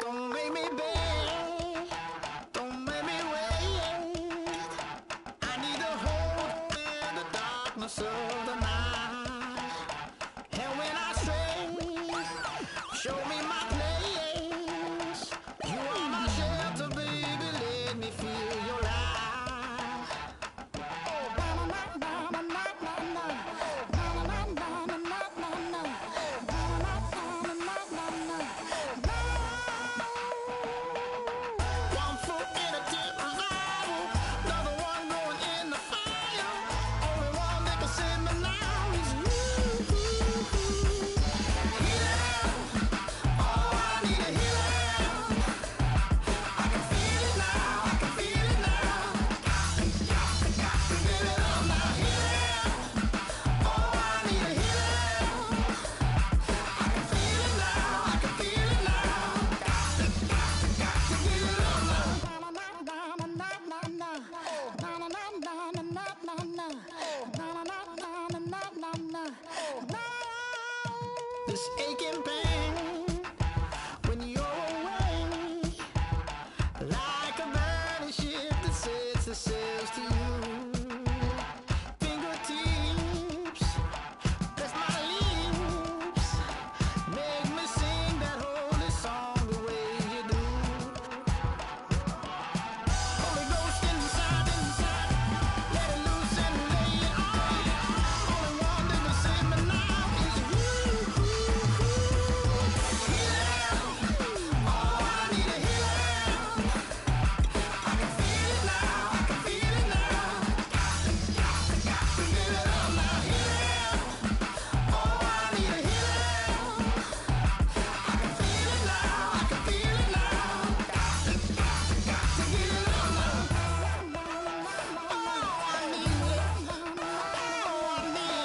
Don't make me beg, don't make me wait. I need a hold in the darkness of the night. And when I stray, show me my place. You are my shelter, baby, let me feel your light. Oh, na na na na na na na, na na na na na na na, na na na na na. One foot in a deep revival, another one going in the fire. Only one that can save me now is you. Healer, oh, I need a healer. I can feel it now, I can feel it now. Got to give it up now. Healer, oh, I need a healer. I can feel it now, I can feel it now. Got to give it up now. This aching pain when you're away, like a burning ship that sets the sails to you. Fingertips, press my lips, make me sing that holy song the way you do. Holy Ghost inside, let it loose and lay it on. Only one that can save me now is you. Healer, oh, I need a healer. I can feel it now, I can feel it now. Got to give it up now. Healer, oh, I need a healer. I can feel it now, I can feel it now. Got to give it up now. Oh, I need it. Oh, I need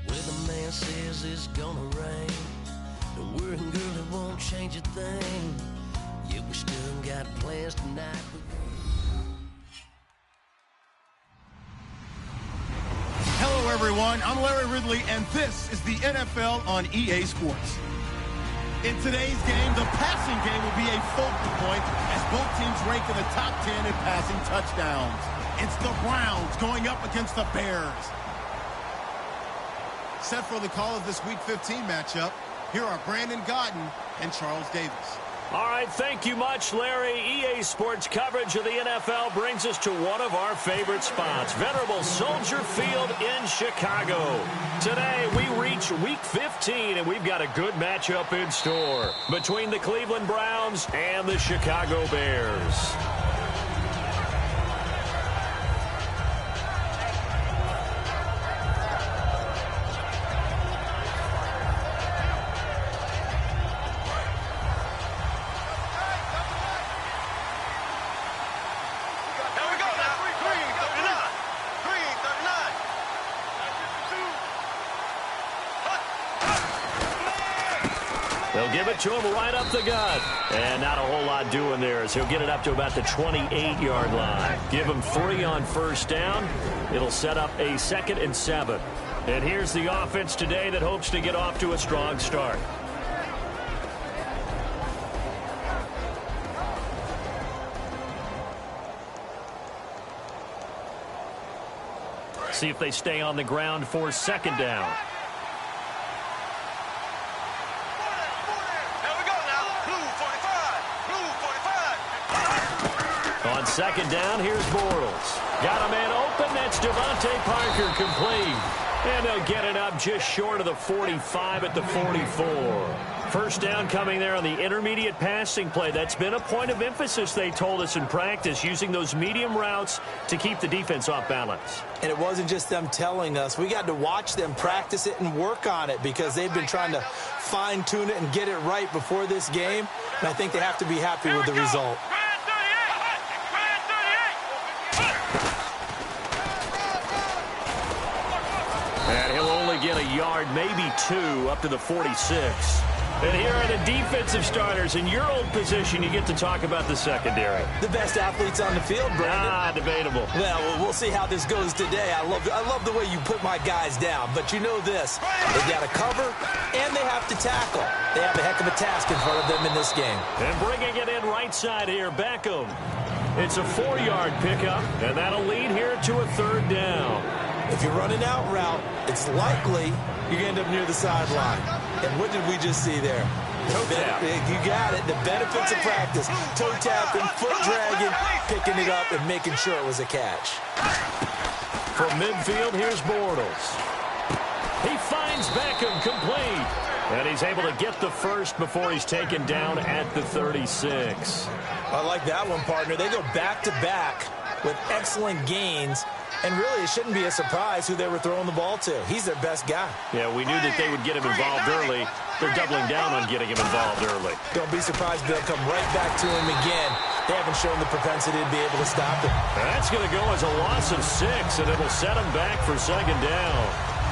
Where the man says it's gonna rain, the worrying girl, it won't change a thing. Yeah, we still got plans tonight. Hello, everyone. I'm Larry Ridley, and this is the NFL on EA Sports. In today's game, the passing game will be a focal point as both teams rank in the top 10 in passing touchdowns. It's the Browns going up against the Bears. Set for the call of this Week 15 matchup, here are Brandon Gaudin and Charles Davis. All right, thank you much, Larry. EA Sports coverage of the NFL brings us to one of our favorite spots, venerable Soldier Field in Chicago. Today, we reach Week 15, and we've got a good matchup in store between the Cleveland Browns and the Chicago Bears. give it to him right up the gut. And not a whole lot doing there as he'll get it up to about the 28-yard line. Give him 3 on first down. It'll set up a 2nd and 7. And here's the offense today that hopes to get off to a strong start. See if they stay on the ground for 2nd down. On 2nd down, here's Bortles. Got a man open. That's Devontae Parker complete. And they'll get it up just short of the 45 at the 44. First down coming there on the intermediate passing play. That's been a point of emphasis, they told us in practice, using those medium routes to keep the defense off balance. And it wasn't just them telling us. We got to watch them practice it and work on it because they've been trying to fine-tune it and get it right before this game. And I think they have to be happy with the result. And he'll only get a yard, maybe 2, up to the 46. And here are the defensive starters. In your old position, you get to talk about the secondary. The best athletes on the field, Brandon. Debatable. Well, we'll see how this goes today. I love the way you put my guys down. But you know this. They've got to cover, and they have to tackle. They have a heck of a task in front of them in this game. And bringing it in right side here, Beckham. It's a 4-yard pickup, and that'll lead here to a 3rd down. If you're running out route, it's likely you're going to end up near the sideline. And what did we just see there? Toe tap. You got it. The benefits of practice. Toe tapping, foot dragging, picking it up, and making sure it was a catch. From midfield, here's Bortles. He finds Beckham complete. And he's able to get the first before he's taken down at the 36. I like that one, partner. They go back-to-back with excellent gains. And really, it shouldn't be a surprise who they were throwing the ball to. He's their best guy. Yeah, we knew that they would get him involved early. They're doubling down on getting him involved early. Don't be surprised they'll come right back to him again. They haven't shown the propensity to be able to stop him. That's going to go as a loss of 6, and it'll set him back for 2nd down.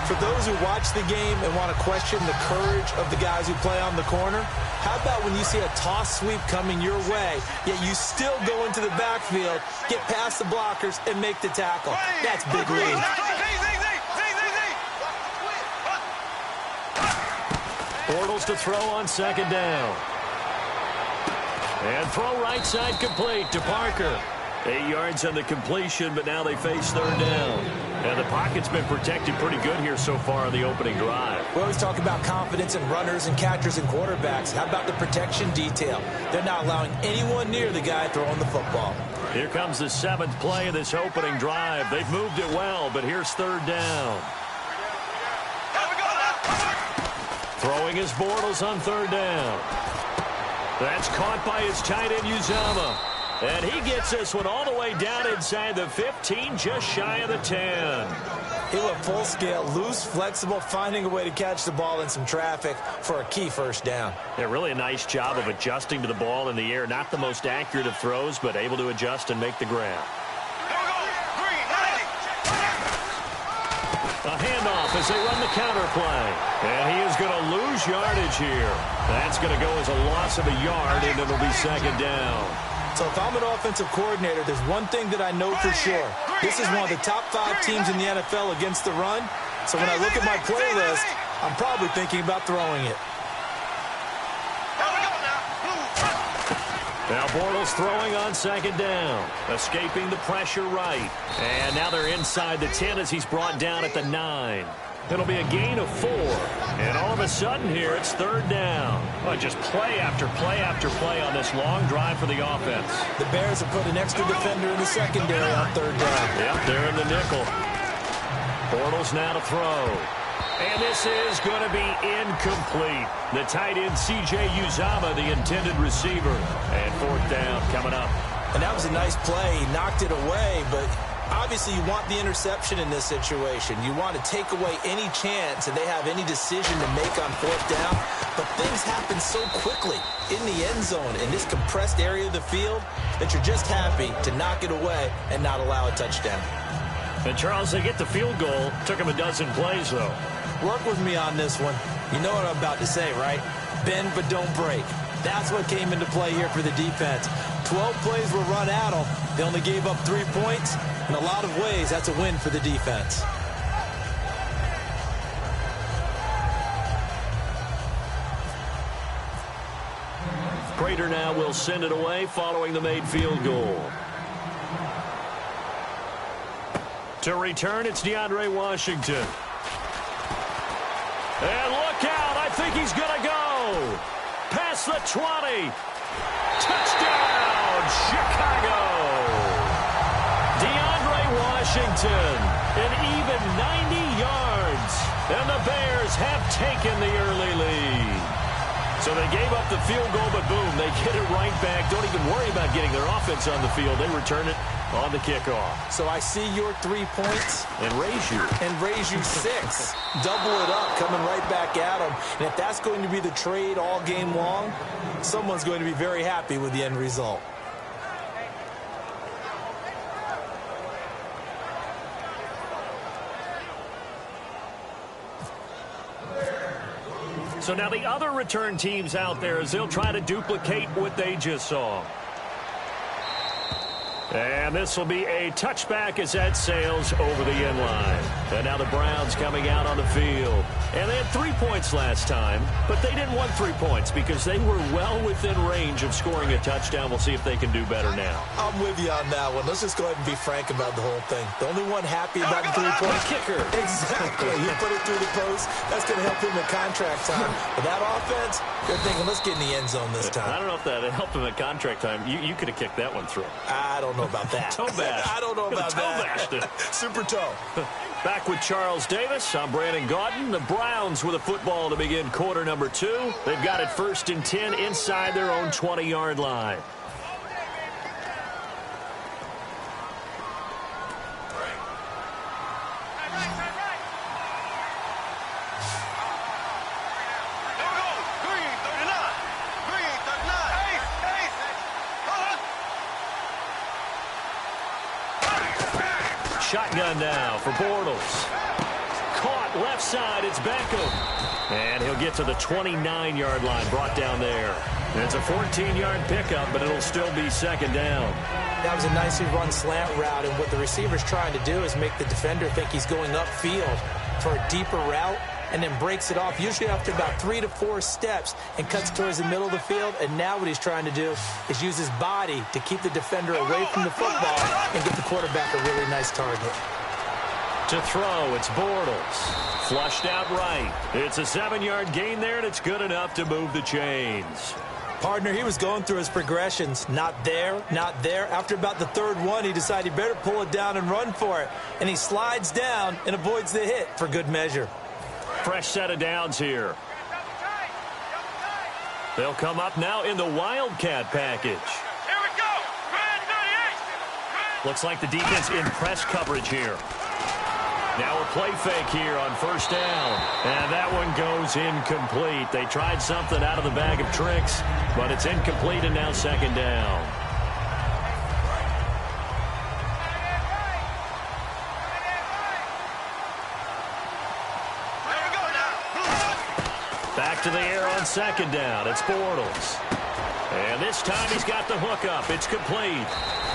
For those who watch the game and want to question the courage of the guys who play on the corner, how about when you see a toss sweep coming your way, yet you still go into the backfield, get past the blockers, and make the tackle? That's big lead. Bortles to throw on 2nd down. And throw right side complete to Parker. 8 yards on the completion, but now they face 3rd down. And the pocket's been protected pretty good here so far on the opening drive. We always talk about confidence in runners and catchers and quarterbacks. How about the protection detail? They're not allowing anyone near the guy throwing the football. Here comes the 7th play of this opening drive. They've moved it well, but here's 3rd down. Throwing his Bortles on 3rd down. That's caught by his tight end, Uzomah. And he gets this one all the way down inside the 15, just shy of the 10. He went full scale, loose, flexible, finding a way to catch the ball in some traffic for a key 1st down. Yeah, really a nice job of adjusting to the ball in the air. Not the most accurate of throws, but able to adjust and make the grab. A handoff as they run the counter play. And he is going to lose yardage here. That's going to go as a loss of a yard, and it'll be 2nd down. So if I'm an offensive coordinator, there's one thing that I know for sure. This is one of the top 5 teams in the NFL against the run. So when I look at my playlist, I'm probably thinking about throwing it. Now Bortles throwing on 2nd down. Escaping the pressure right. And now they're inside the 10 as he's brought down at the 9. It'll be a gain of 4. And all of a sudden here, it's 3rd down. Well, just play after play after play on this long drive for the offense. The Bears have put an extra defender in the secondary on 3rd down. Yep, they're in the nickel. Bortles now to throw. And this is going to be incomplete. The tight end, C.J. Uzomah, the intended receiver. And 4th down coming up. And that was a nice play. He knocked it away, but obviously you want the interception in this situation. You want to take away any chance that they have any decision to make on 4th down. But things happen so quickly in the end zone in this compressed area of the field that you're just happy to knock it away and not allow a touchdown. And Charles, they get the field goal. Took him a dozen plays, though. Work with me on this one. You know what I'm about to say, right? bend but don't break. That's what came into play here for the defense. 12 plays were run at them. They only gave up 3 points. In a lot of ways, that's a win for the defense. Prater now will send it away following the made field goal. To return, it's DeAndre Washington. And look out, I think he's going to go. Past the 20. Touchdown, Chicago. DeAndre Washington, an even 90 yards. And the Bears have taken the early lead. So they gave up the field goal, but boom, they get it right back. Don't even worry about getting their offense on the field. They return it on the kickoff. So I see your 3 points. And raise you 6. Double it up, coming right back at them. And if that's going to be the trade all game long, someone's going to be very happy with the end result. So now the other return teams out there as they'll try to duplicate what they just saw. And this will be a touchback as that sails over the end line. And now the Browns coming out on the field. And they had 3 points last time, but they didn't want 3 points because they were well within range of scoring a touchdown. We'll see if they can do better now. I'm with you on that one. Let's just go ahead and be frank about the whole thing. The only one happy about the 3-point kicker. Exactly. He put it through the post. That's going to help him in contract time. But that offense, they're thinking, let's get in the end zone this time. I don't know if that helped him at contract time. You could have kicked that one through. I don't know about that. Toe bash. I don't know about that. Toe bashed it. Super toe. Back with Charles Davis. I'm Brandon Gaudin. The Browns with a football to begin quarter number 2. They've got it 1st and 10 inside their own 20-yard line. Shotgun now for Bortles. Caught left side. It's Beckham. And he'll get to the 29-yard line, brought down there. And it's a 14-yard pickup, but it'll still be 2nd down. That was a nicely run slant route, and what the receiver's trying to do is make the defender think he's going upfield for a deeper route and then breaks it off, usually after about 3 to 4 steps, and cuts towards the middle of the field. And now what he's trying to do is use his body to keep the defender away from the football and get the quarterback a really nice target. To throw, it's Bortles. Flushed out right. It's a 7-yard gain there, and it's good enough to move the chains. Partner, he was going through his progressions. Not there, not there. After about the 3rd one, he decided he better pull it down and run for it. And he slides down and avoids the hit for good measure. Fresh set of downs here. They'll come up now in the Wildcat package. Here we go. Red 38. Looks like the defense in press coverage here. Now a play fake here on 1st down. And that one goes incomplete. They tried something out of the bag of tricks, but it's incomplete and now 2nd down. Back to the air on 2nd down. It's Bortles. And this time he's got the hook up. It's complete.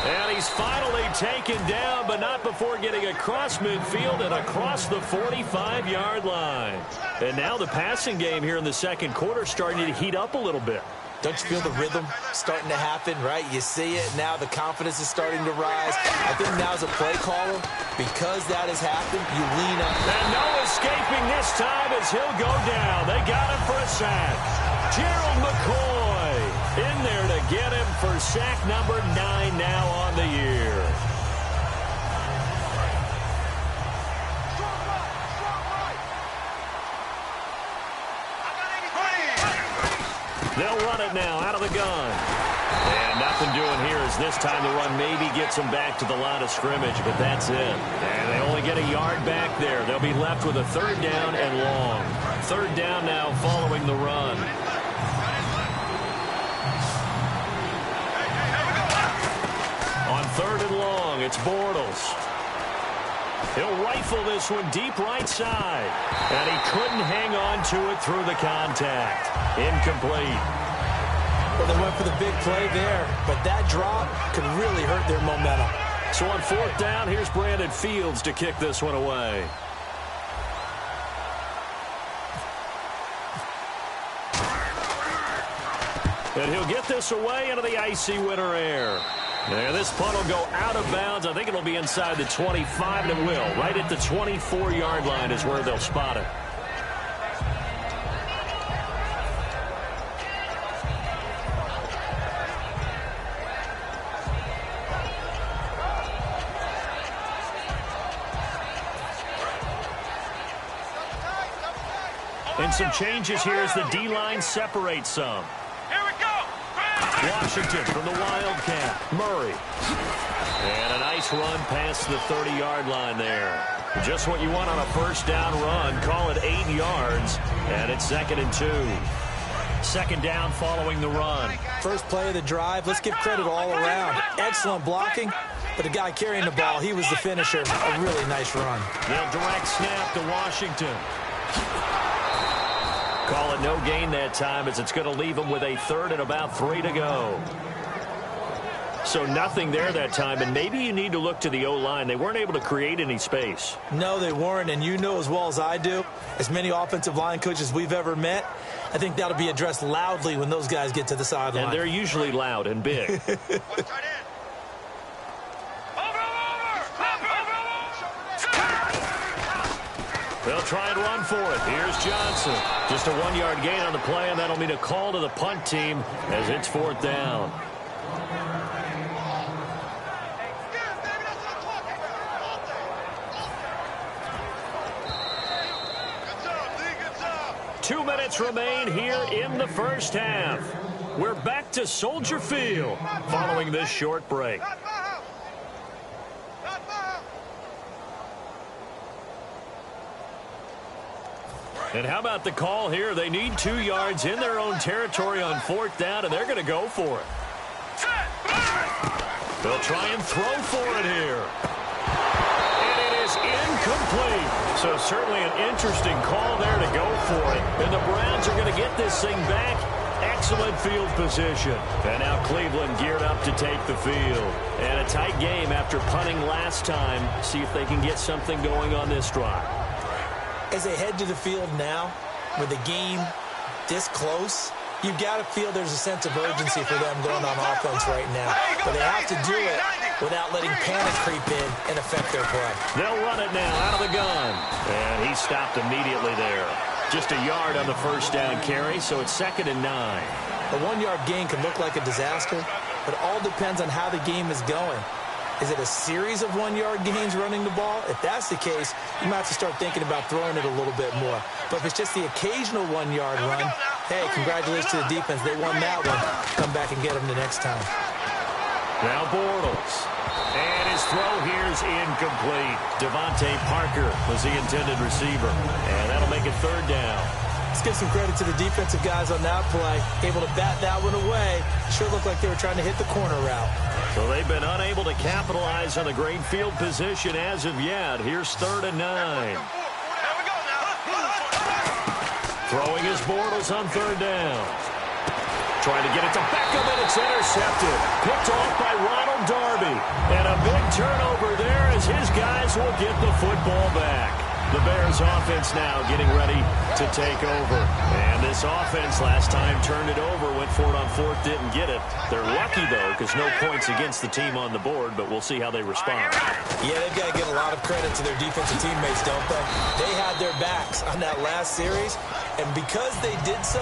And he's finally taken down, but not before getting across midfield and across the 45-yard line. And now the passing game here in the 2nd quarter starting to heat up a little bit. Don't you feel the rhythm starting to happen, right? You see it now. The confidence is starting to rise. I think now as a play caller, because that has happened, you lean up. And no escaping this time as he'll go down. They got him for a sack. Gerald McCoy in there to get him for sack number 9 now on the year. They'll run it now out of the gun. And nothing doing here as this time the run maybe gets them back to the line of scrimmage, but that's it. And they only get a yard back there. They'll be left with a 3rd down and long. 3rd down now following the run. On 3rd and long, it's Bortles. He'll rifle this one deep right side. And he couldn't hang on to it through the contact. Incomplete. Well, they went for the big play there, but that drop could really hurt their momentum. So on 4th down, here's Brandon Fields to kick this one away. And he'll get this away into the icy winter air. There, this punt will go out of bounds. I think it'll be inside the 25, and it will. Right at the 24-yard line is where they'll spot it. And some changes here as the D-line separates some. Here we go. Washington from the Wildcat. Murray. And a nice run past the 30-yard line there. Just what you want on a first down run. Call it 8 yards. And it's 2nd and 2. 2nd down following the run. First play of the drive. Let's give credit all around. Excellent blocking. But the guy carrying the ball, he was the finisher. A really nice run. They'll direct snap to Washington. Call it no gain that time as it's going to leave them with a 3rd and about 3 to go. So nothing there that time, and maybe you need to look to the O-line. They weren't able to create any space. No, they weren't, and you know as well as I do, as many offensive line coaches we've ever met, I think that'll be addressed loudly when those guys get to the sideline. And they're usually loud and big. They'll try and run for it. Here's Johnson. Just a 1-yard gain on the play, and that'll mean a call to the punt team as it's 4th down. Two minutes remain here in the first half. We're back to Soldier Field following this short break. And how about the call here? They need 2 yards in their own territory on 4th down, and they're going to go for it. They'll try and throw for it here. And it is incomplete. So certainly an interesting call there to go for it. And the Browns are going to get this thing back. Excellent field position. And now Cleveland geared up to take the field. And a tight game after punting last time. See if they can get something going on this drive. As they head to the field now, with the game this close, you've got to feel there's a sense of urgency for them going on offense right now. But they have to do it without letting panic creep in and affect their play. They'll run it now out of the gun. And he stopped immediately there. Just a yard on the first down carry, so it's 2nd and 9. A 1-yard gain can look like a disaster, but it all depends on how the game is going. Is it a series of 1-yard gains running the ball? If that's the case, you might have to start thinking about throwing it a little bit more. But if it's just the occasional 1-yard run, hey, congratulations to the defense. They won that one. Come back and get them the next time. Now Bortles. And his throw here's incomplete. Devontae Parker was the intended receiver. And that'll make it 3rd down. Let's give some credit to the defensive guys on that play. Able to bat that one away. Sure looked like they were trying to hit the corner route. So they've been unable to capitalize on the great field position as of yet. Here's 3rd and 9. Throwing his Bortles on 3rd down. Trying to get it to Beckham, and it's intercepted. Picked off by Ronald Darby. And a big turnover there as his guys will get the football back. The Bears offense now getting ready to take over. And this offense last time turned it over, went for it on 4th, didn't get it. They're lucky, though, because no points against the team on the board, but we'll see how they respond. Yeah, they've got to give a lot of credit to their defensive teammates, don't they? They had their backs on that last series, and because they did so,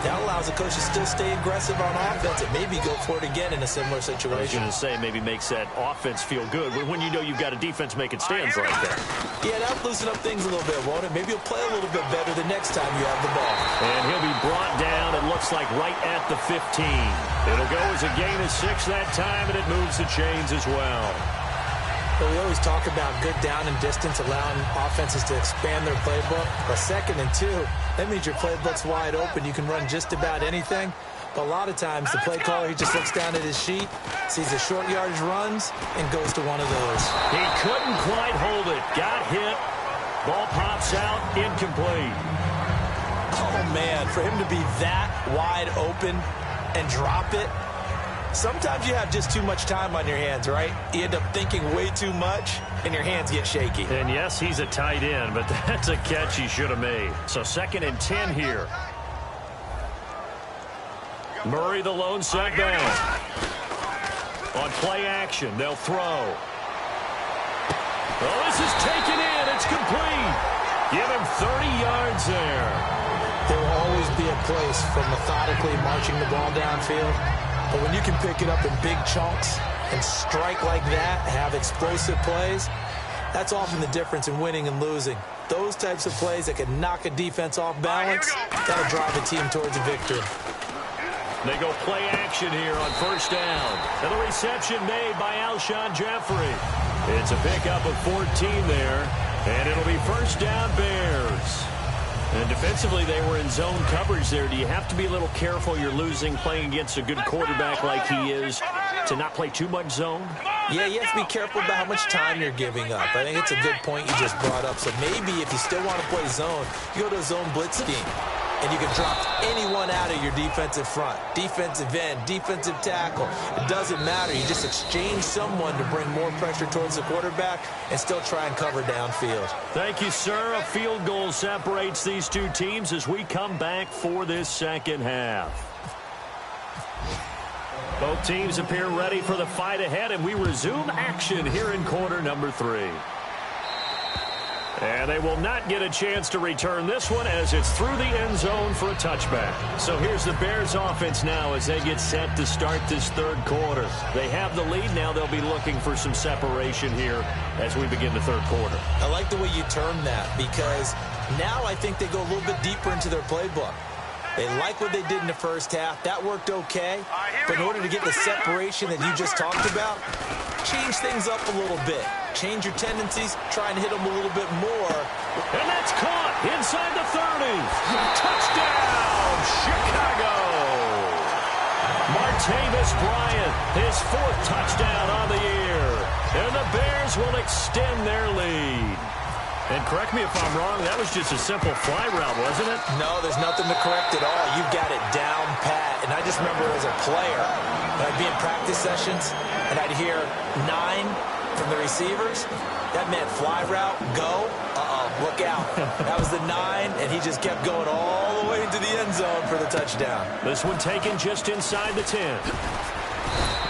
that allows the coach to still stay aggressive on offense and maybe go for it again in a similar situation. I was going to say, maybe makes that offense feel good when you know you've got a defense making stands like that. Yeah, that'll loosen up things a little bit, won't it? Maybe you'll play a little bit better the next time you have the ball. And he'll be brought down, it looks like, right at the 15. It'll go as a gain of 6 that time, and it moves the chains as well. But we always talk about good down and distance, allowing offenses to expand their playbook. But 2nd and 2, that means your playbook's wide open. You can run just about anything. But a lot of times, the play caller, he just looks down at his sheet, sees the short yardage runs, and goes to one of those. He couldn't quite hold it. Got hit. Ball pops out. Incomplete. Oh, man, for him to be that wide open and drop it, sometimes you have just too much time on your hands, right? You end up thinking way too much, and your hands get shaky. And yes, he's a tight end, but that's a catch he should have made. So 2nd and 10 here. Murray, the lone setback. On play action, they'll throw. Oh, this is taken in. It's complete. Give him 30 yards there. There will always be a place for methodically marching the ball downfield. But when you can pick it up in big chunks and strike like that, have explosive plays, that's often the difference in winning and losing. Those types of plays that can knock a defense off balance, that'll drive a team towards a victory. They go play action here on 1st down. And the reception made by Alshon Jeffrey. It's a pickup of 14 there. And it'll be 1st down Bears. And defensively, they were in zone coverage there. Do you have to be a little careful you're losing playing against a good quarterback like he is to not play too much zone? Yeah, you have to be careful about how much time you're giving up. I think it's a good point you just brought up. So maybe if you still want to play zone, you go to a zone blitz scheme. And you can drop anyone out of your defensive front. Defensive end, defensive tackle. It doesn't matter. You just exchange someone to bring more pressure towards the quarterback and still try and cover downfield. Thank you, sir. A field goal separates these two teams as we come back for this 2nd half. Both teams appear ready for the fight ahead, and we resume action here in quarter number 3. And they will not get a chance to return this one as it's through the end zone for a touchback. So here's the Bears offense now as they get set to start this 3rd quarter. They have the lead. Now they'll be looking for some separation here as we begin the 3rd quarter. I like the way you term that because now I think they go a little bit deeper into their playbook. They like what they did in the 1st half. That worked okay. But in order to get the separation that you just talked about, change things up a little bit. Change your tendencies, try and hit them a little bit more. And that's caught inside the 30. Touchdown, Chicago. Martavis Bryant, his 4th touchdown on the year. And the Bears will extend their lead. And correct me if I'm wrong, that was just a simple fly route, wasn't it? No, there's nothing to correct at all. You've got it down pat. And I just remember as a player, when I'd be in practice sessions, and I'd hear 9 from the receivers. That meant fly route, go. Look out. That was the 9, and he just kept going all the way into the end zone for the touchdown. This one taken just inside the 10.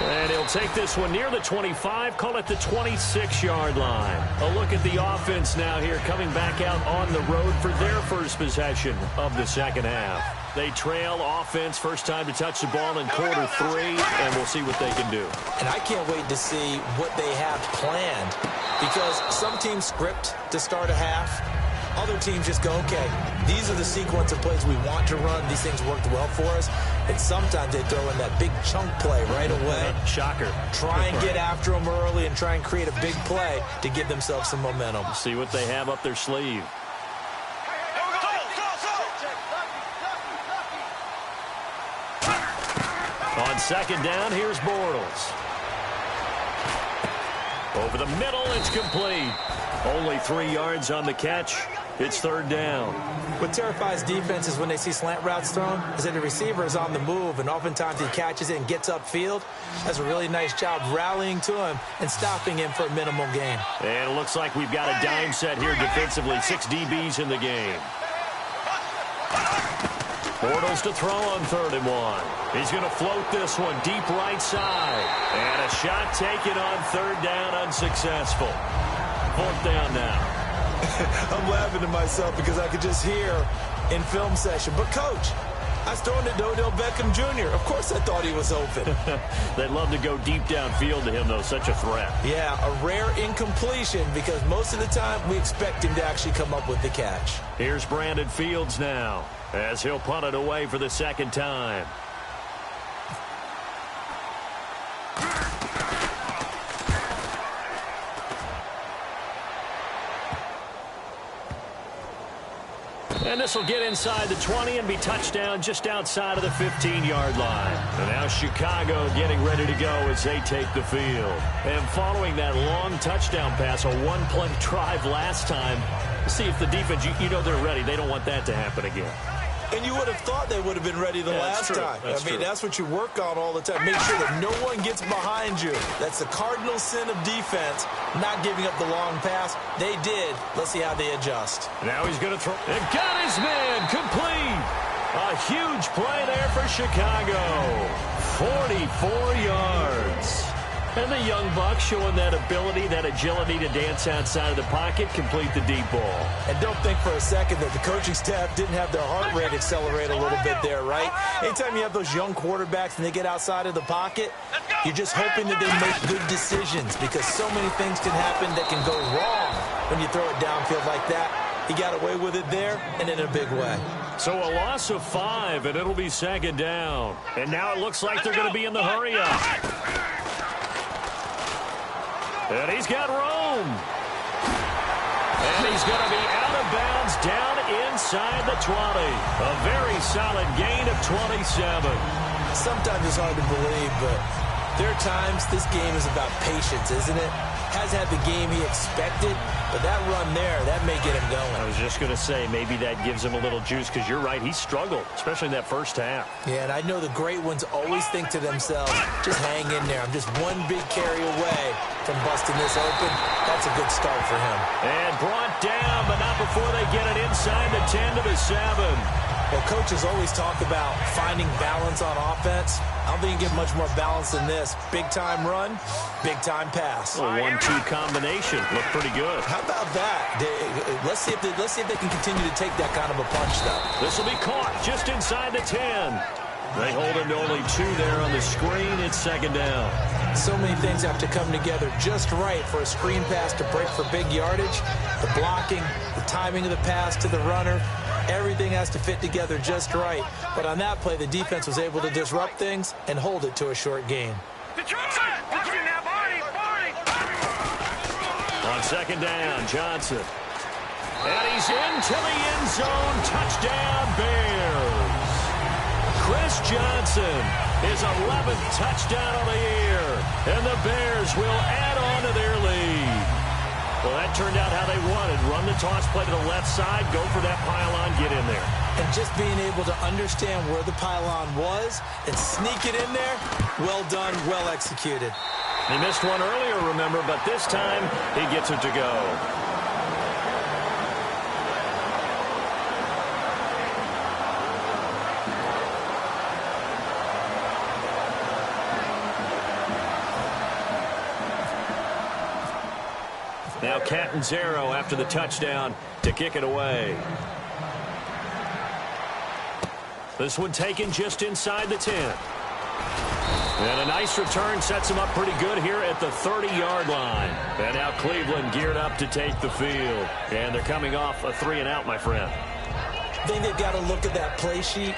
And he'll take this one near the 25, call it the 26-yard line. A look at the offense now here, coming back out on the road for their 1st possession of the 2nd half. They trail offense, first time to touch the ball in quarter 3, and we'll see what they can do. And I can't wait to see what they have planned because some teams script to start a half. Other teams just go, okay, these are the sequence of plays we want to run. These things worked well for us. And sometimes they throw in that big chunk play right away. Shocker. Try and get after them early and try and create a big play to give themselves some momentum. See what they have up their sleeve. On 2nd down, here's Bortles. Over the middle, it's complete. Only 3 yards on the catch. It's 3rd down. What terrifies defenses when they see slant routes thrown is that the receiver is on the move, and oftentimes he catches it and gets upfield. Does a really nice job rallying to him and stopping him for a minimal gain. And it looks like we've got a dime set here defensively. 6 DBs in the game. Bortles to throw on 3rd and 1. He's going to float this one deep right side. And a shot taken on 3rd down, unsuccessful. 4th down now. I'm laughing to myself because I could just hear in film session, but Coach, I was throwing it to Odell Beckham Jr. Of course I thought he was open. They'd love to go deep downfield to him, though. Such a threat. Yeah, a rare incompletion because most of the time we expect him to actually come up with the catch. Here's Brandon Fields now as he'll punt it away for the 2nd time. And this will get inside the 20 and be touchdown just outside of the 15-yard line. And now Chicago getting ready to go as they take the field. And following that long touchdown pass, a one-play drive last time, see if the defense, you know they're ready. They don't want that to happen again. And you would have thought they would have been ready the last time. That's what you work on all the time. Make sure that no one gets behind you. That's the cardinal sin of defense, not giving up the long pass. They did. Let's see how they adjust. Now he's going to throw. And got his man complete. A huge play there for Chicago. 44 yards. And the young Bucks showing that ability, that agility to dance outside of the pocket, complete the deep ball. And don't think for a second that the coaching staff didn't have their heart rate accelerate a little bit there, right? Anytime you have those young quarterbacks and they get outside of the pocket, you're just hoping that they make good decisions because so many things can happen that can go wrong when you throw it downfield like that. He got away with it there and in a big way. So a loss of 5, and it'll be second down. And now it looks like they're going to be in the hurry-up. And he's got room. And he's going to be out of bounds down inside the 20. A very solid gain of 27. Sometimes it's hard to believe, but there are times this game is about patience, isn't it? Hasn't had the game he expected, but that run there, that may get him going. I was just going to say, maybe that gives him a little juice, because you're right, he struggled, especially in that first half. Yeah, and I know the great ones always think to themselves, just hang in there. I'm just one big carry away from busting this open. That's a good start for him. And brought down, but not before they get it inside the 10 to the 7. Well, coaches always talk about finding balance on offense. I don't think you get much more balance than this. Big-time run, big-time pass. A 1-2 combination. Looked pretty good. How about that? Let's see if they can continue to take that kind of a punch, though. This will be caught just inside the 10. They hold him to only 2 there on the screen. It's second down. So many things have to come together just right for a screen pass to break for big yardage. The blocking, the timing of the pass to the runner, everything has to fit together just right. But on that play, the defense was able to disrupt things and hold it to a short game. On second down, Johnson. And he's into the end zone. Touchdown, Bears. Chris Johnson, his 11th touchdown of the year. And the Bears will add on to their lead. Well, that turned out how they wanted. Run the toss play to the left side, go for that pylon, get in there. And just being able to understand where the pylon was and sneak it in there, well done, well executed. He missed one earlier, remember, but this time he gets it to go. Now Catanzaro after the touchdown to kick it away. This one taken just inside the 10. And a nice return sets him up pretty good here at the 30-yard line. And now Cleveland geared up to take the field. And they're coming off a 3-and-out, my friend. I think they've got to look at that play sheet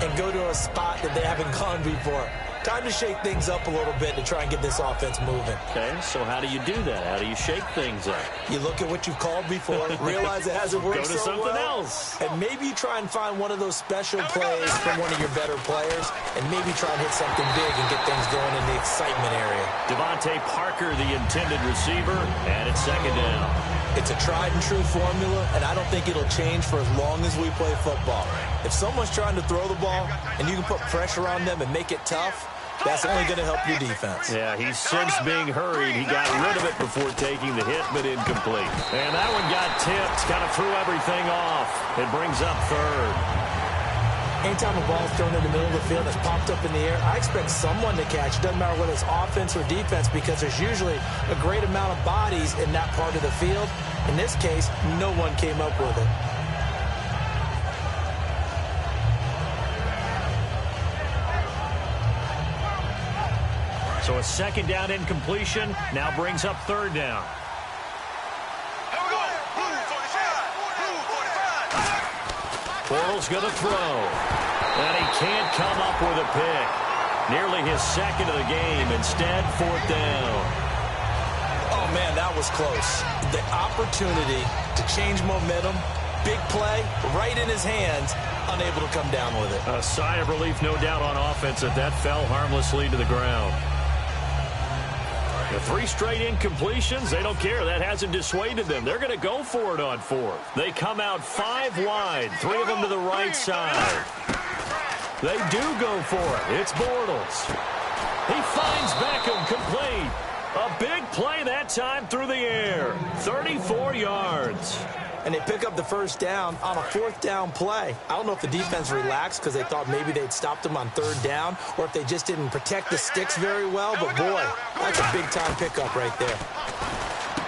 and go to a spot that they haven't gone before. Time to shake things up a little bit to try and get this offense moving. Okay, so how do you do that? How do you shake things up? You look at what you've called before, realize it hasn't worked so well. Go to something else. And maybe you try and find one of those special plays from one of your better players, and maybe try and hit something big and get things going in the excitement area. Devontae Parker, the intended receiver, and it's second down. It's a tried-and-true formula, and I don't think it'll change for as long as we play football. If someone's trying to throw the ball, and you can put pressure on them and make it tough, that's only going to help your defense. Yeah, he's since being hurried. He got rid of it before taking the hit, but incomplete. And that one got tipped, kind of threw everything off. It brings up third. Anytime a ball is thrown in the middle of the field that's popped up in the air, I expect someone to catch. It doesn't matter whether it's offense or defense, because there's usually a great amount of bodies in that part of the field. In this case, no one came up with it. So a second down incompletion now brings up third down. Bortles going to throw. And he can't come up with a pick. Nearly his second of the game. Instead, fourth down. Oh, man, that was close. The opportunity to change momentum big play right in his hands, unable to come down with it. A sigh of relief, no doubt, on offense that fell harmlessly to the ground. The 3 straight incompletions, they don't care. That hasn't dissuaded them. They're going to go for it on 4th. They come out 5 wide, 3 of them to the right side. They do go for it. It's Bortles. He finds Beckham, complete. A big play that time through the air. 34 yards. And they pick up the first down on a 4th down play. I don't know if the defense relaxed because they thought maybe they'd stopped them on 3rd down or if they just didn't protect the sticks very well. But, boy, that's a big-time pickup right there.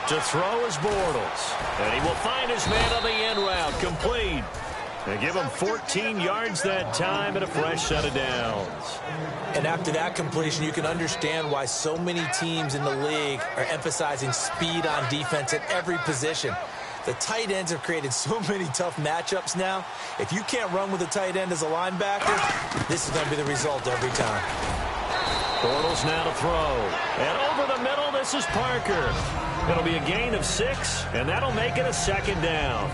To throw is Bortles. And he will find his man on the end route, complete. They give him 14 yards that time and a fresh set of downs. And after that completion, you can understand why so many teams in the league are emphasizing speed on defense at every position. The tight ends have created so many tough matchups now. If you can't run with a tight end as a linebacker, this is going to be the result every time. Bortles now to throw. And over the middle, this is Parker. It'll be a gain of 6, and that'll make it a 2nd down.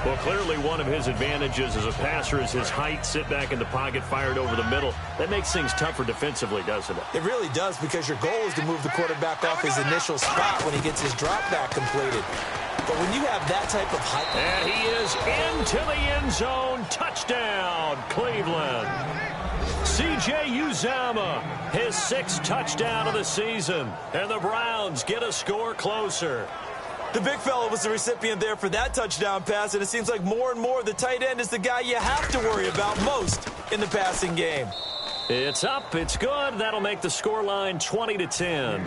Well, clearly one of his advantages as a passer is his height. Sit back in the pocket, fired over the middle. That makes things tougher defensively, doesn't it? It really does, because your goal is to move the quarterback off his initial spot when he gets his drop back completed. But when you have that type of height... And he is into the end zone. Touchdown, Cleveland. C.J. Uzomah, his 6th touchdown of the season. And the Browns get a score closer. The big fella was the recipient there for that touchdown pass, and it seems like more and more the tight end is the guy you have to worry about most in the passing game. It's up. It's good. That'll make the scoreline 20-10.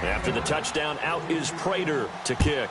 After the touchdown, out is Prater to kick.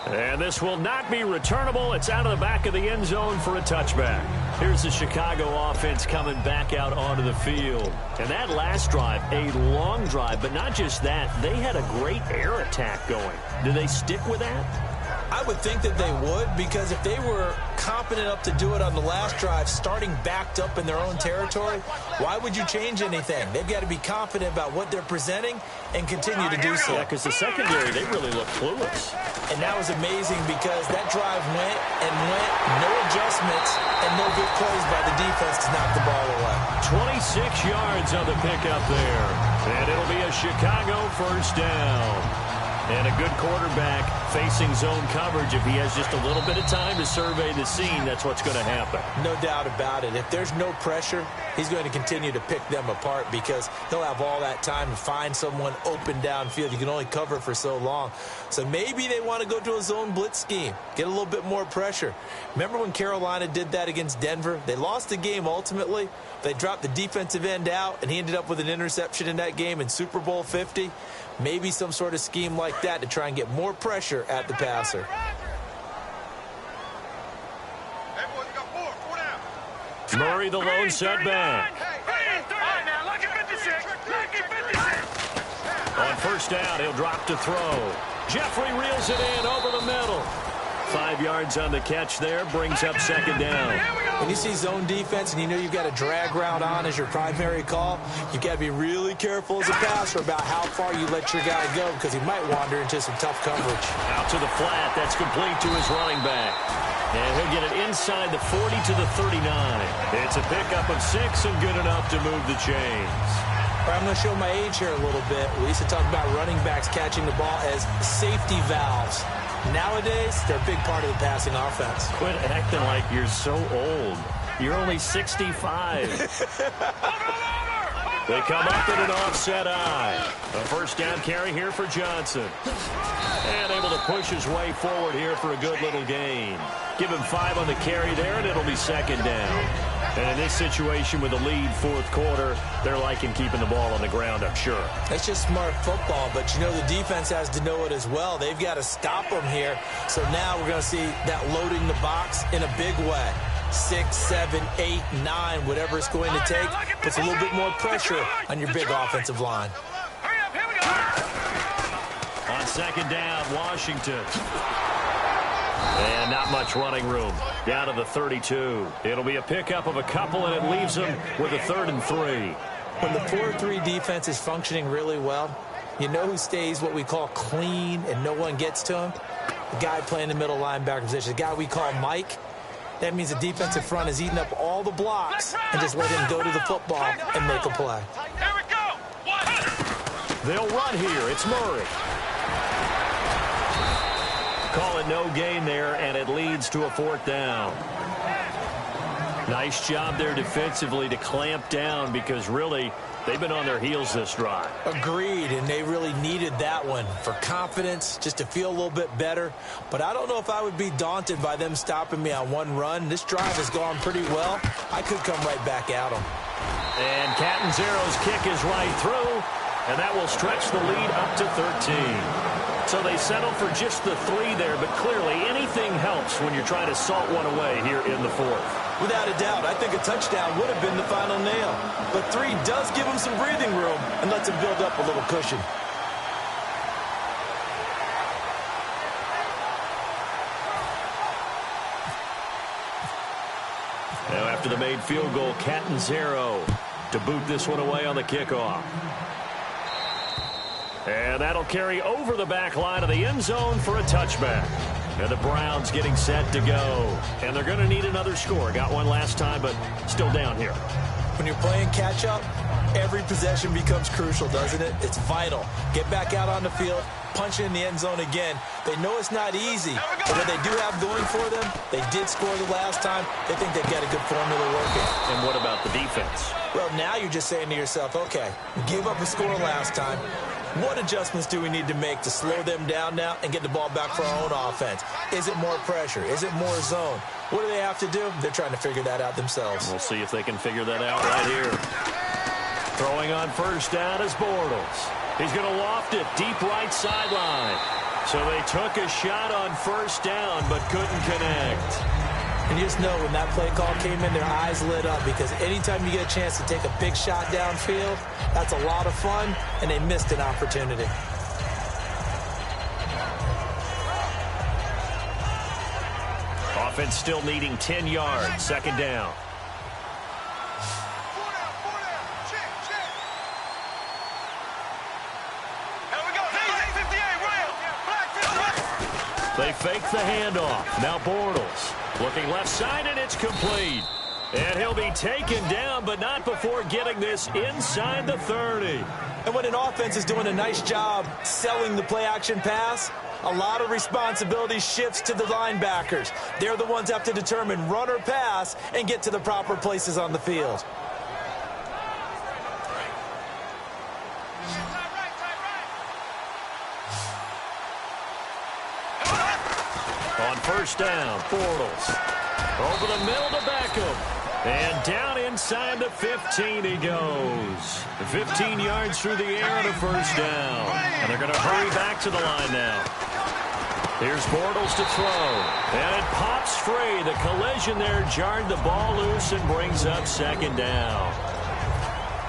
And this will not be returnable. It's out of the back of the end zone for a touchback. Here's the Chicago offense coming back out onto the field. And that last drive, a long drive, but not just that. They had a great air attack going. Do they stick with that? I would think that they would, because if they were competent enough to do it on the last drive, starting backed up in their own territory, why would you change anything? They've got to be confident about what they're presenting and continue to do so. Yeah, because the secondary, they really look clueless. And that was amazing, because that drive went and went, no adjustments, and no good plays by the defense to knock the ball away. 26 yards on the pickup there. And it'll be a Chicago first down. And a good quarterback facing zone coverage. If he has just a little bit of time to survey the scene, that's what's going to happen. No doubt about it. If there's no pressure, he's going to continue to pick them apart, because he'll have all that time to find someone open downfield. You can only cover for so long. So maybe they want to go to a zone blitz scheme, get a little bit more pressure. Remember when Carolina did that against Denver? They lost the game ultimately. They dropped the defensive end out, and he ended up with an interception in that game in Super Bowl 50. Maybe some sort of scheme like that to try and get more pressure at the passer. Murray, the lone setback. On first down, he'll drop to throw. Jeffrey reels it in over the middle. 5 yards on the catch there, brings up 2nd down. When you see zone defense and you know you've got a drag route on as your primary call, you've got to be really careful as a passer about how far you let your guy go, because he might wander into some tough coverage. Out to the flat, that's complete to his running back. And he'll get it inside the 40 to the 39. It's a pickup of 6 and good enough to move the chains. All right, I'm going to show my age here a little bit. We used to talk about running backs catching the ball as safety valves. Nowadays, they're a big part of the passing offense. Quit acting like you're so old. You're only 65. They come up in an offset eye. A first down carry here for Johnson. And able to push his way forward here for a good little gain. Give him 5 on the carry there, and it'll be 2nd down. And in this situation with the lead 4th quarter, they're liking keeping the ball on the ground, I'm sure. That's just smart football, but you know the defense has to know it as well. They've got to stop them here. So now we're going to see that loading the box in a big way. 6, 7, 8, 9, whatever it's going to take, puts a little bit more pressure on your big offensive line. On 2nd down, Washington. And not much running room. Down to the 32. It'll be a pickup of a couple, and it leaves them with a 3rd and 3. When the 4-3 defense is functioning really well, you know who stays what we call clean and no one gets to him? The guy playing the middle linebacker position, the guy we call Mike. That means the defensive front is eating up all the blocks and just let him go to the football and make a play. Here we go. They'll run here. It's Murray. Call it no gain there, and it leads to a 4th down. Nice job there defensively to clamp down because really they've been on their heels this drive. Agreed, and they really needed that one for confidence, just to feel a little bit better. But I don't know if I would be daunted by them stopping me on one run. This drive has gone pretty well. I could come right back at them. And Catanzaro's kick is right through, and that will stretch the lead up to 13. So they settle for just the 3 there, but clearly anything helps when you're trying to salt one away here in the 4th. Without a doubt, I think a touchdown would have been the final nail. But 3 does give him some breathing room and lets him build up a little cushion. Now after the made field goal, Catanzaro to boot this one away on the kickoff. And that'll carry over the back line of the end zone for a touchback. And the Browns getting set to go. And they're going to need another score. Got one last time, but still down here. When you're playing catch-up, every possession becomes crucial, doesn't it? It's vital. Get back out on the field, punch it in the end zone again. They know it's not easy, but what they do have going for them, they did score the last time. They think they've got a good formula working. And what about the defense? Well, now you're just saying to yourself, okay, we gave up a score last time. What adjustments do we need to make to slow them down now and get the ball back for our own offense? Is it more pressure? Is it more zone? What do they have to do? They're trying to figure that out themselves. We'll see if they can figure that out right here. Throwing on 1st down is Bortles. He's going to loft it deep right sideline. So they took a shot on 1st down but couldn't connect. And you just know when that play call came in, their eyes lit up because anytime you get a chance to take a big shot downfield, that's a lot of fun, and they missed an opportunity. Offense still needing 10 yards, 2nd down. They fake the handoff. Now Bortles looking left side, and it's complete. And he'll be taken down, but not before getting this inside the 30. And when an offense is doing a nice job selling the play-action pass, a lot of responsibility shifts to the linebackers. They're the ones that have to determine run or pass and get to the proper places on the field. On 1st down, Bortles over the middle to Beckham. And down inside the 15 he goes. 15 yards through the air and a 1st down. And they're going to hurry back to the line now. Here's Bortles to throw. And it pops free. The collision there jarred the ball loose and brings up 2nd down.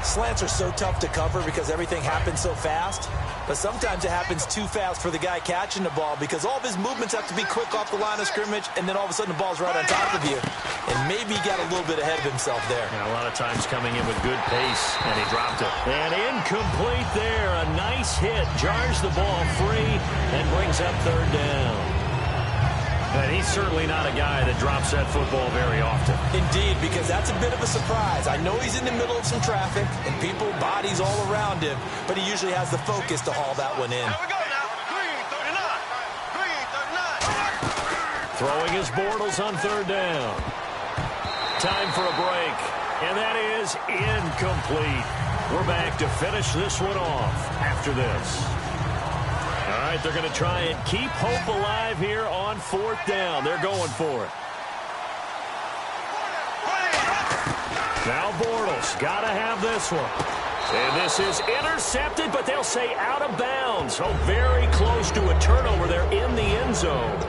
Slants are so tough to cover because everything happens so fast. But sometimes it happens too fast for the guy catching the ball because all of his movements have to be quick off the line of scrimmage, and then all of a sudden the ball's right on top of you. And maybe he got a little bit ahead of himself there. Yeah, a lot of times coming in with good pace, and he dropped it. And incomplete there. A nice hit. Jars the ball free and brings up 3rd down. And he's certainly not a guy that drops that football very often. Indeed, because that's a bit of a surprise. I know he's in the middle of some traffic and people, bodies all around him, but he usually has the focus to haul that one in. Here we go now. Green 39. Throwing his Bortles on 3rd down. Time for a break, and that is incomplete. We're back to finish this one off after this. All right, they're going to try and keep hope alive here on 4th down. They're going for it. Now Bortles, got to have this one. And this is intercepted, but they'll say out of bounds. Oh, very close to a turnover there in the end zone.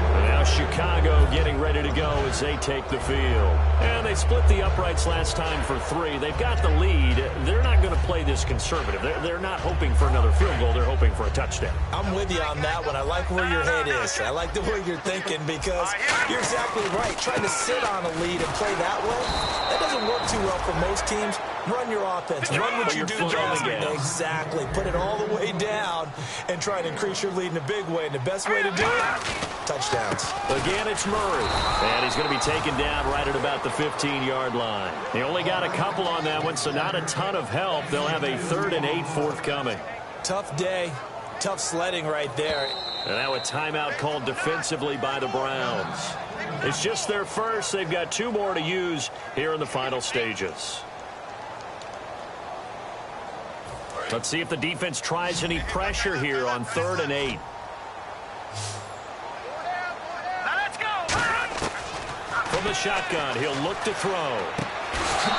And now Chicago getting ready to go as they take the field. And they split the uprights last time for 3. They've got the lead. They're not going to play this conservative. They're not hoping for another field goal. They're hoping for a touchdown. I'm with you on that one. I like where your head is. I like the way you're thinking because you're exactly right. Trying to sit on a lead and play that way, that doesn't work too well for most teams, run your offense. Run what you do best. Exactly. Put it all the way down and try to increase your lead in a big way. And the best way to do it, touchdowns. Again, it's Murray. And he's going to be taken down right at about the 15-yard line. He only got a couple on that one, so not a ton of help. They'll have a 3rd and 8 forthcoming. Tough day. Tough sledding right there. And now a timeout called defensively by the Browns. It's just their first. They've got 2 more to use here in the final stages. Let's see if the defense tries any pressure here on 3rd and 8. From the shotgun, he'll look to throw.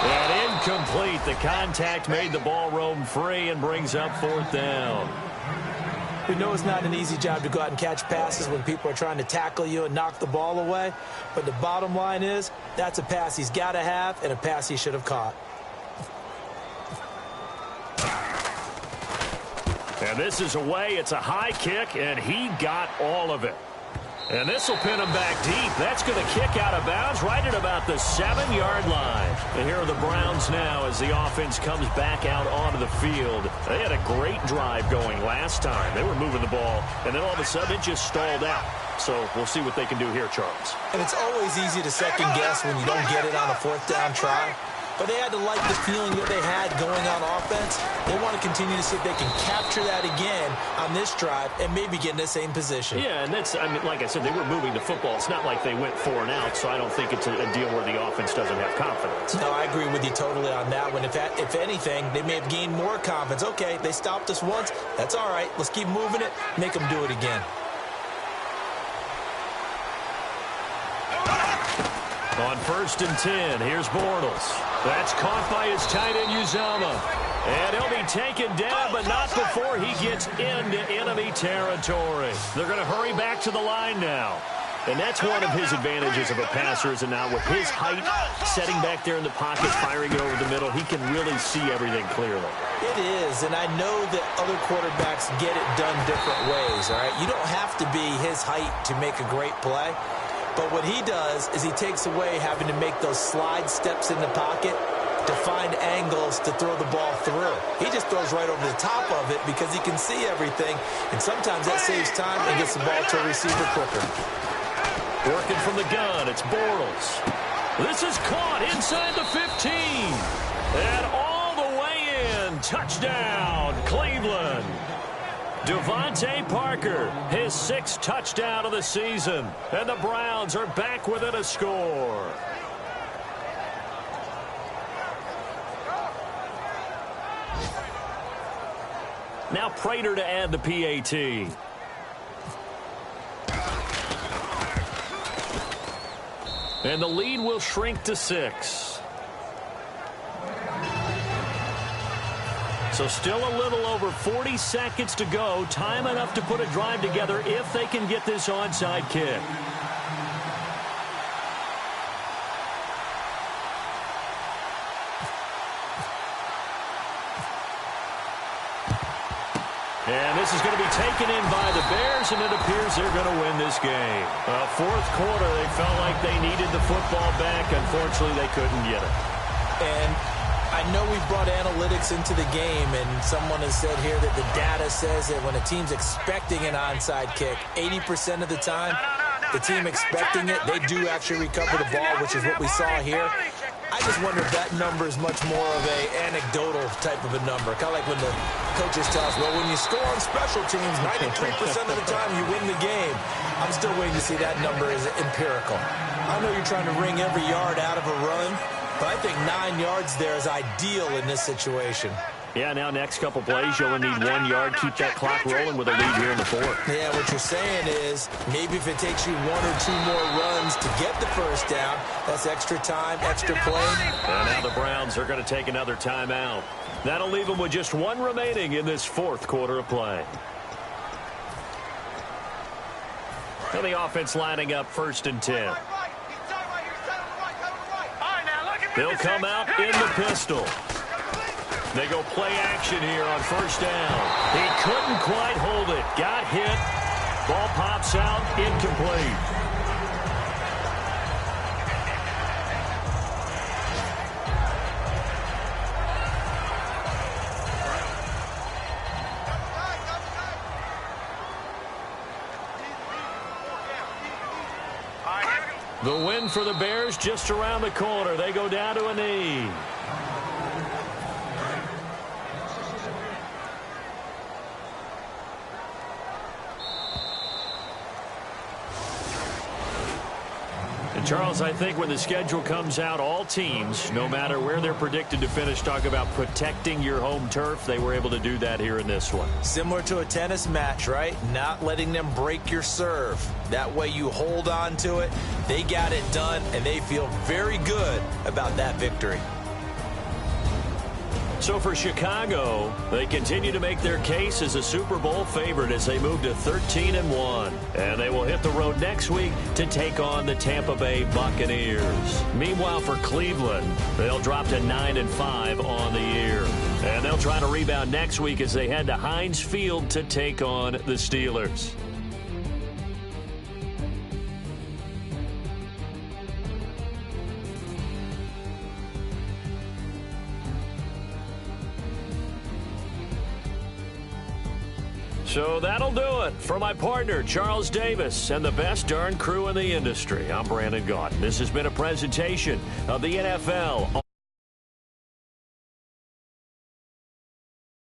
And incomplete. The contact made the ball roam free and brings up 4th down. We know it's not an easy job to go out and catch passes when people are trying to tackle you and knock the ball away. But the bottom line is, that's a pass he's got to have and a pass he should have caught. And this is away. It's a high kick, and he got all of it. And this will pin him back deep. That's going to kick out of bounds right at about the 7-yard line. And here are the Browns now as the offense comes back out onto the field. They had a great drive going last time. They were moving the ball, and then all of a sudden it just stalled out. So we'll see what they can do here, Charles. And it's always easy to second guess when you don't get it on a 4th down try. But they had to like the feeling that they had going on offense. They want to continue to see if they can capture that again on this drive and maybe get in the same position. Yeah, and that's, I mean, like I said, they were moving the football. It's not like they went 4 and out, so I don't think it's a deal where the offense doesn't have confidence. No, I agree with you totally on that one. If anything, they may have gained more confidence. Okay, they stopped us once. That's all right. Let's keep moving it. Make them do it again. On 1st and 10, here's Bortles. That's caught by his tight end, Uzomah. And he'll be taken down, but not before he gets into enemy territory. They're going to hurry back to the line now. And that's one of his advantages of a passer, is now with his height, setting back there in the pocket, firing it over the middle, he can really see everything clearly. It is, and I know that other quarterbacks get it done different ways, all right? You don't have to be his height to make a great play. But what he does is he takes away having to make those slide steps in the pocket to find angles to throw the ball through. He just throws right over the top of it because he can see everything, and sometimes that saves time and gets the ball to a receiver quicker. Working from the gun, it's Bortles. This is caught inside the 15. And all the way in. Touchdown, Cleveland. Devontae Parker, his 6th touchdown of the season. And the Browns are back within a score. Now Prater to add the PAT. And the lead will shrink to 6. So still a little over 40 seconds to go. Time enough to put a drive together if they can get this onside kick. And this is going to be taken in by the Bears, and it appears they're going to win this game. 4th quarter, they felt like they needed the football back. Unfortunately, they couldn't get it. And I know we've brought analytics into the game, and someone has said here that the data says that when a team's expecting an onside kick, 80% of the time, the team expecting it, they do actually recover the ball, which is what we saw here. I just wonder if that number is much more of a anecdotal type of a number. Kind of like when the coaches tell us, well, when you score on special teams, 93% of the time you win the game. I'm still waiting to see that number is empirical. I know you're trying to wring every yard out of a run, but I think 9 yards there is ideal in this situation. Yeah, now next couple plays, you only need 1 yard. Keep that clock rolling with a lead here in the 4th. Yeah, what you're saying is maybe if it takes you 1 or 2 more runs to get the first down, that's extra time, extra play. And now the Browns are going to take another timeout. That'll leave them with just 1 remaining in this 4th quarter of play. And the offense lining up 1st and 10. They'll come out in the pistol. They go play action here on 1st down. He couldn't quite hold it. Got hit. Ball pops out. Incomplete. The win for the Bears just around the corner. They go down to a knee. And Charles, I think when the schedule comes out, all teams, no matter where they're predicted to finish, talk about protecting your home turf. They were able to do that here in this one. Similar to a tennis match, right? Not letting them break your serve. That way you hold on to it. They got it done, and they feel very good about that victory. So for Chicago, they continue to make their case as a Super Bowl favorite as they move to 13-1. And they will hit the road next week to take on the Tampa Bay Buccaneers. Meanwhile, for Cleveland, they'll drop to 9-5 on the year. And they'll try to rebound next week as they head to Heinz Field to take on the Steelers. So that'll do it. For my partner, Charles Davis, and the best darn crew in the industry, I'm Brandon Gaudin. This has been a presentation of the NFL.